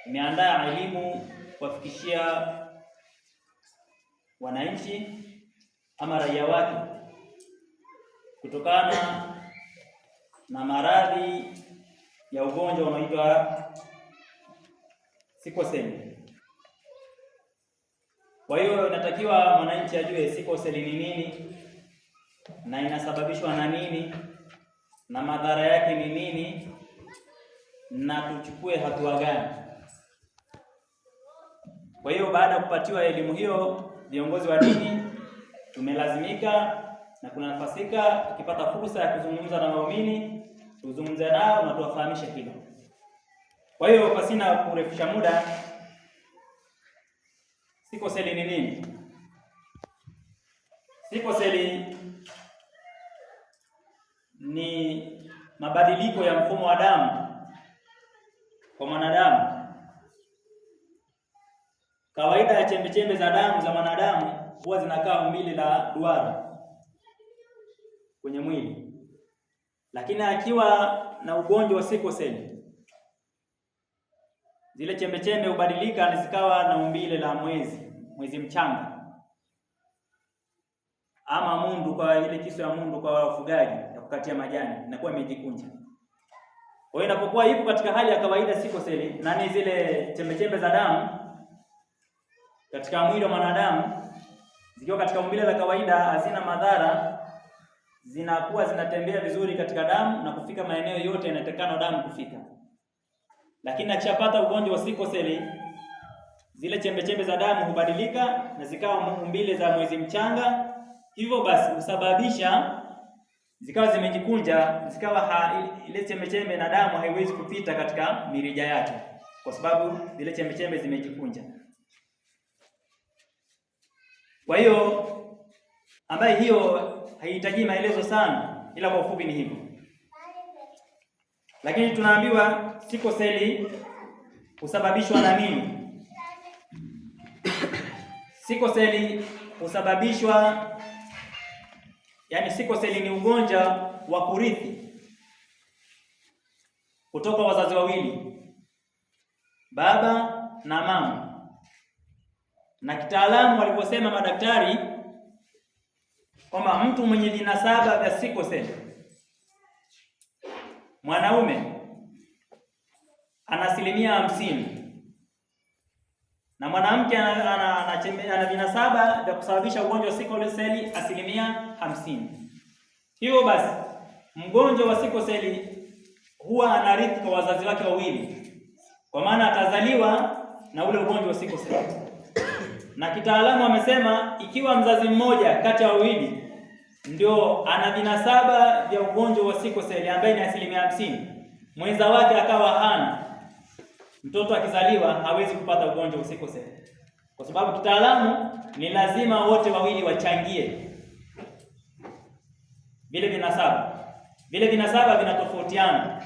imeandaa elimu kuwafikishia wananchi ama raia wake kutokana na maradhi ya ugonjwa unaoitwa sickle cell. Kwa hiyo inatakiwa mwananchi ajue sickle cell ni nini na inasababishwa na nini na madhara yake ni nini na tuchukue hatua gani. Kwa hiyo baada ya kupatiwa elimu hiyo, viongozi wa dini tumelazimika na kunafasika tukipata fursa ya kuzungumza na waumini, tuzungumze nao na tuwafahamishe hilo. Kwa hiyo pasina kurefusha muda, sickle cell ni nini? Sickle cell ni mabadiliko ya mfumo wa damu kwa mwanadamu. Kawaida ya chembechembe za damu za mwanadamu huwa zinakaa umbile la duara kwenye mwili, lakini akiwa na ugonjwa wa sickle cell, zile chembechembe hubadilika na zikawa na umbile la mwezi mchanga ama mundu, kwa ile kisu ya mundu kwa wafugaji ya kukatia majani, inakuwa imejikunja. Kwa hiyo inapokuwa ipo katika hali ya kawaida sickle cell, na ni zile chembechembe za damu katika mwili wa mwanadamu zikiwa katika umbile la kawaida, hazina madhara, zinakuwa zinatembea vizuri katika damu na kufika maeneo yote yanayotakana damu kufika. Lakini akishapata ugonjwa wa sickle cell, zile chembechembe za damu hubadilika na zikawa umbile za mwezi mchanga, hivyo basi husababisha zikawa zimejikunja, zikawa ile chembechembe na damu haiwezi kupita katika mirija yake kwa sababu zile chembechembe zimejikunja. Kwa hiyo ambaye hiyo haihitaji maelezo sana, ila kwa ufupi ni hivyo. Lakini tunaambiwa sickle cell husababishwa na nini? Sickle cell husababishwa, yani sickle cell ni ugonjwa wa kurithi kutoka wazazi wawili, baba na mama. Na kitaalamu waliposema madaktari kwamba mtu mwenye vinasaba vya sickle cell, mwanaume ana 50% na mwanamke ana vinasaba vya kusababisha ugonjwa wa sickle cell 50%. Hivyo basi mgonjwa wa sickle cell huwa anarithi kwa wazazi wake wawili, kwa maana atazaliwa na ule ugonjwa wa sickle cell. Na kitaalamu wamesema ikiwa mzazi mmoja kati ya wawili ndio ana vinasaba vya ugonjwa wa sickle cell ambaye ni 50%, mwenza wake akawa hana, mtoto akizaliwa hawezi kupata ugonjwa wa sickle cell, kwa sababu kitaalamu ni lazima wote wawili wachangie vile vinasaba. Vile vinasaba vinatofautiana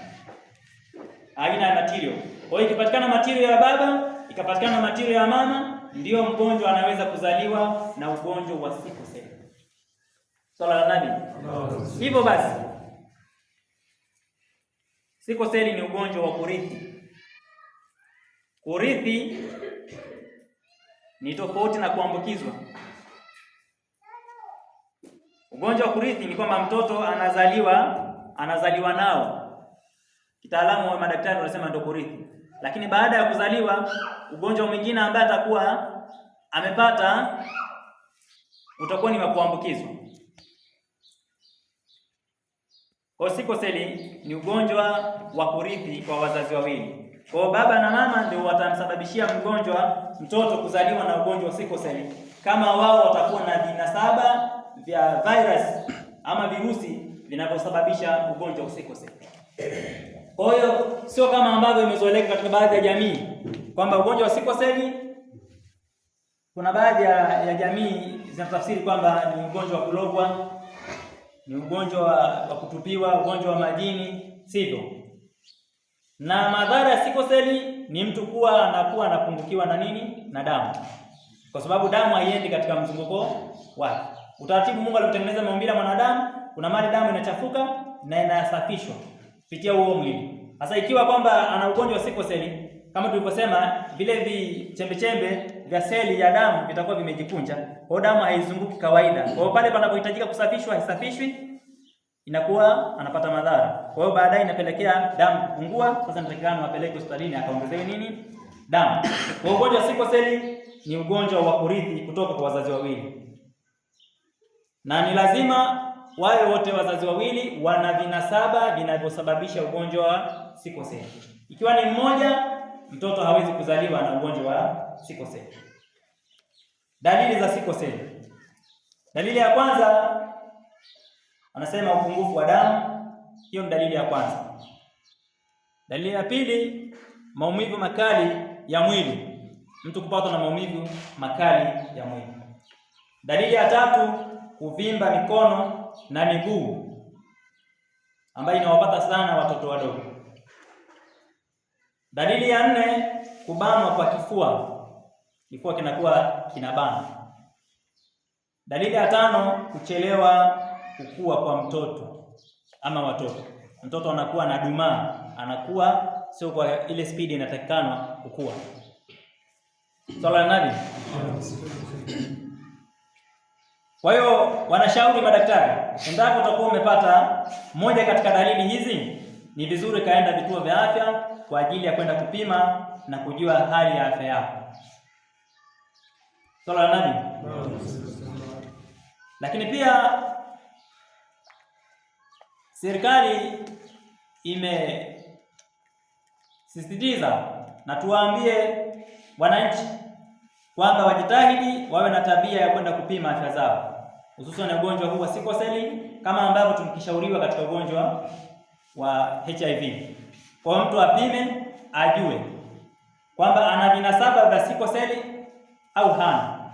aina ya material. Kwa hiyo ikipatikana material ya baba, ikapatikana material ya mama, ndio mgonjwa anaweza kuzaliwa na ugonjwa wa sickle cell. Swala la nabii. Hivyo basi sickle cell ni ugonjwa wa kurithi. Kurithi ni tofauti na kuambukizwa. Ugonjwa wa kurithi ni kwamba mtoto anazaliwa nao. Kitaalamu wa madaktari wanasema ndio kurithi. Lakini baada ya kuzaliwa, ugonjwa mwingine ambaye atakuwa amepata utakuwa ni wa kuambukizwa. Kwa sickle cell ni ugonjwa wa kurithi kwa wazazi wawili. Kwa baba na mama ndio watamsababishia mtoto kuzaliwa na ugonjwa wa sickle cell kama wao watakuwa na vinasaba vya virus ama virusi vinavyosababisha ugonjwa wa sickle cell. Kwa hiyo sio kama ambavyo imezoeleka katika baadhi ya jamii kwamba ugonjwa wa sickle cell, kuna baadhi ya jamii zinatafsiri kwamba ni ugonjwa wa kulogwa, ni ugonjwa wa kutupiwa, ugonjwa wa majini. Sivyo. Na madhara ya sickle cell ni mtu anakuwa anapungukiwa na nini? Na damu. Kwa sababu damu haiendi katika mzunguko wake. Utaratibu Mungu alitengeneza maumbile ya mwanadamu, kuna mali damu inachafuka na inasafishwa kupitia huo mwili. Sasa ikiwa kwamba ana ugonjwa wa sickle cell, kama tulivyosema, vile vichembe vya seli ya damu vitakuwa vimejikunja, kwa damu haizunguki kawaida. Kwa hiyo pale panapohitajika kusafishwa haisafishwi, inakuwa anapata madhara. Kwa hiyo baadaye inapelekea damu kupungua. Sasa inatakikana apeleke hospitalini akaongezewe nini? Damu. Kwa ugonjwa wa sickle cell ni ugonjwa wa kurithi kutoka kwa wazazi wawili, na ni lazima wawe wote wazazi wawili wana vinasaba vinavyosababisha ugonjwa wa sickle cell. Ikiwa ni mmoja, mtoto hawezi kuzaliwa na ugonjwa wa sickle cell. Dalili za sickle cell. Dalili ya kwanza anasema upungufu wa damu. Hiyo ni dalili ya kwanza. Dalili ya pili, maumivu makali ya mwili. Mtu kupatwa na maumivu makali ya mwili. Dalili ya tatu, kuvimba mikono na miguu, ambayo inawapata sana watoto wadogo. Dalili ya nne, kubanwa kwa kifua. Kifua kinakuwa kinabana. Dalili ya tano, kuchelewa kukua kwa mtoto ama watoto. Mtoto anakuwa na dumaa, anakuwa sio kwa ile speed inatakikana kukua. Swala la Nabii. Kwa hiyo wanashauri madaktari, endapo utakuwa umepata moja katika dalili hizi, ni vizuri kaenda vituo vya afya kwa ajili ya kwenda kupima na kujua hali ya afya yako. Swala la Nabii. Lakini pia serikali imesisitiza na tuwaambie wananchi kwamba wajitahidi wawe na tabia ya kwenda kupima afya zao, hususan ugonjwa huu wa sickle cell, kama ambavyo tumkishauriwa katika ugonjwa wa HIV. Kwa mtu apime ajue kwamba ana vinasaba vya sickle cell au hana.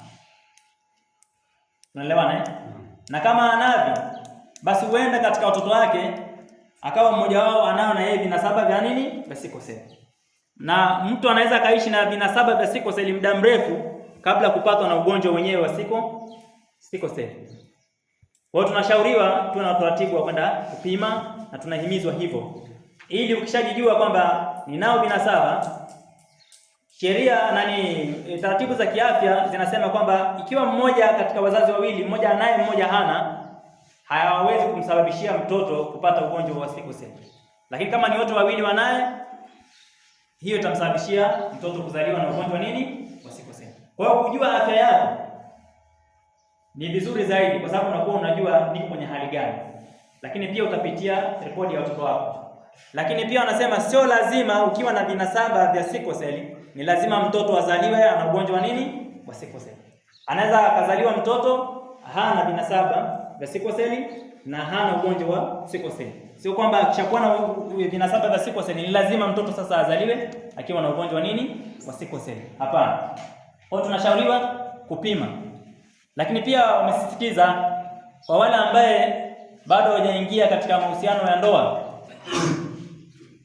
Unaelewana eh? Na kama anavyo, basi huenda katika watoto wake akawa mmoja wao anao na yeye vinasaba vya nini? Vya sickle cell. Na mtu anaweza kaishi na vinasaba vya sickle cell muda mrefu kabla kupatwa na ugonjwa wenyewe wa sickle cell. Kwa hiyo tunashauriwa tuwe na utaratibu wa kwenda kupima, na tunahimizwa hivyo, ili ukishajijua kwamba ninao vinasaba, sheria taratibu za kiafya zinasema kwamba ikiwa mmoja katika wazazi wawili, mmoja anaye mmoja hana, hayawezi kumsababishia mtoto kupata ugonjwa wa sickle cell. Lakini kama ni wote wawili wanaye, hiyo itamsababishia mtoto kuzaliwa na ugonjwa nini? Wa sickle cell. Kwa hiyo kujua afya yako ni vizuri zaidi, kwa sababu unakuwa unajua niko kwenye hali gani. Lakini pia utapitia rekodi ya watoto wako. Lakini pia wanasema sio lazima ukiwa na vinasaba vya sickle cell ni lazima mtoto azaliwe ana ugonjwa nini? Wa sickle cell. Anaweza akazaliwa mtoto hana vinasaba vya sickle cell na hana ugonjwa wa sickle cell. Sio kwamba akishakuwa na vinasaba vya sickle cell ni lazima mtoto sasa azaliwe akiwa na ugonjwa nini? Wa sickle cell. Hapana. Kwa tunashauriwa kupima. Lakini pia wamesisitiza kwa wale ambaye bado hawajaingia katika mahusiano ya ndoa,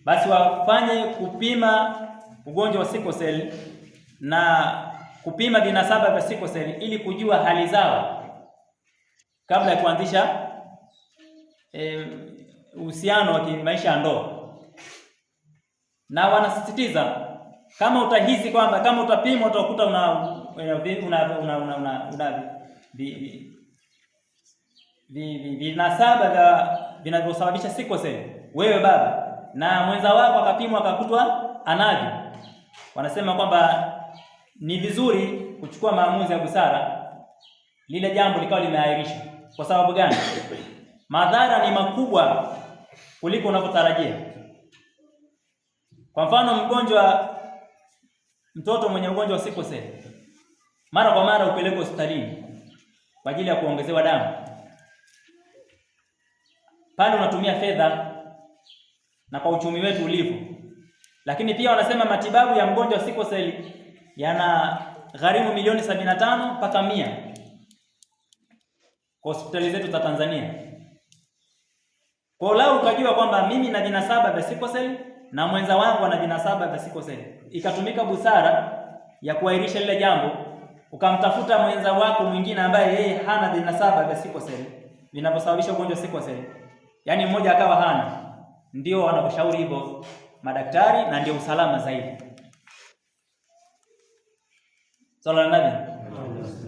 basi wafanye kupima ugonjwa wa sickle cell na kupima vinasaba vya sickle cell ili kujua hali zao kabla ya kuanzisha uhusiano wa kimaisha ya ndoa. Na wanasisitiza kama utahisi kwamba kama utapima utakuta una vinasaba vinavyosababisha sickle cell, wewe baba, na mwenza wako akapimwa akakutwa anavyo, wanasema kwamba ni vizuri kuchukua maamuzi ya busara, lile jambo likawa limeahirishwa. Kwa sababu gani? Madhara ni makubwa kuliko unavyotarajia. Kwa mfano, mtoto mwenye ugonjwa wa sickle cell mara kwa mara upelekwe hospitalini kwa ajili ya kuongezewa damu. Pale unatumia fedha na kwa uchumi wetu ulivyo. Lakini pia wanasema matibabu ya mgonjwa wa sickle cell yana gharimu milioni 75 mpaka 100 kwa hospitali zetu za Tanzania. Kwa lao ukajua kwamba mimi na vinasaba vya sickle cell na mwenza wangu ana vinasaba vya sickle cell, ikatumika busara ya kuahirisha lile jambo, ukamtafuta mwenza wako mwingine ambaye yeye hana vinasaba vya sickle cell vinavyosababisha ugonjwa wa sickle cell, yaani mmoja akawa hana, ndio wanakushauri hivyo, madaktari na ndio usalama zaidi. Sala la Nabii.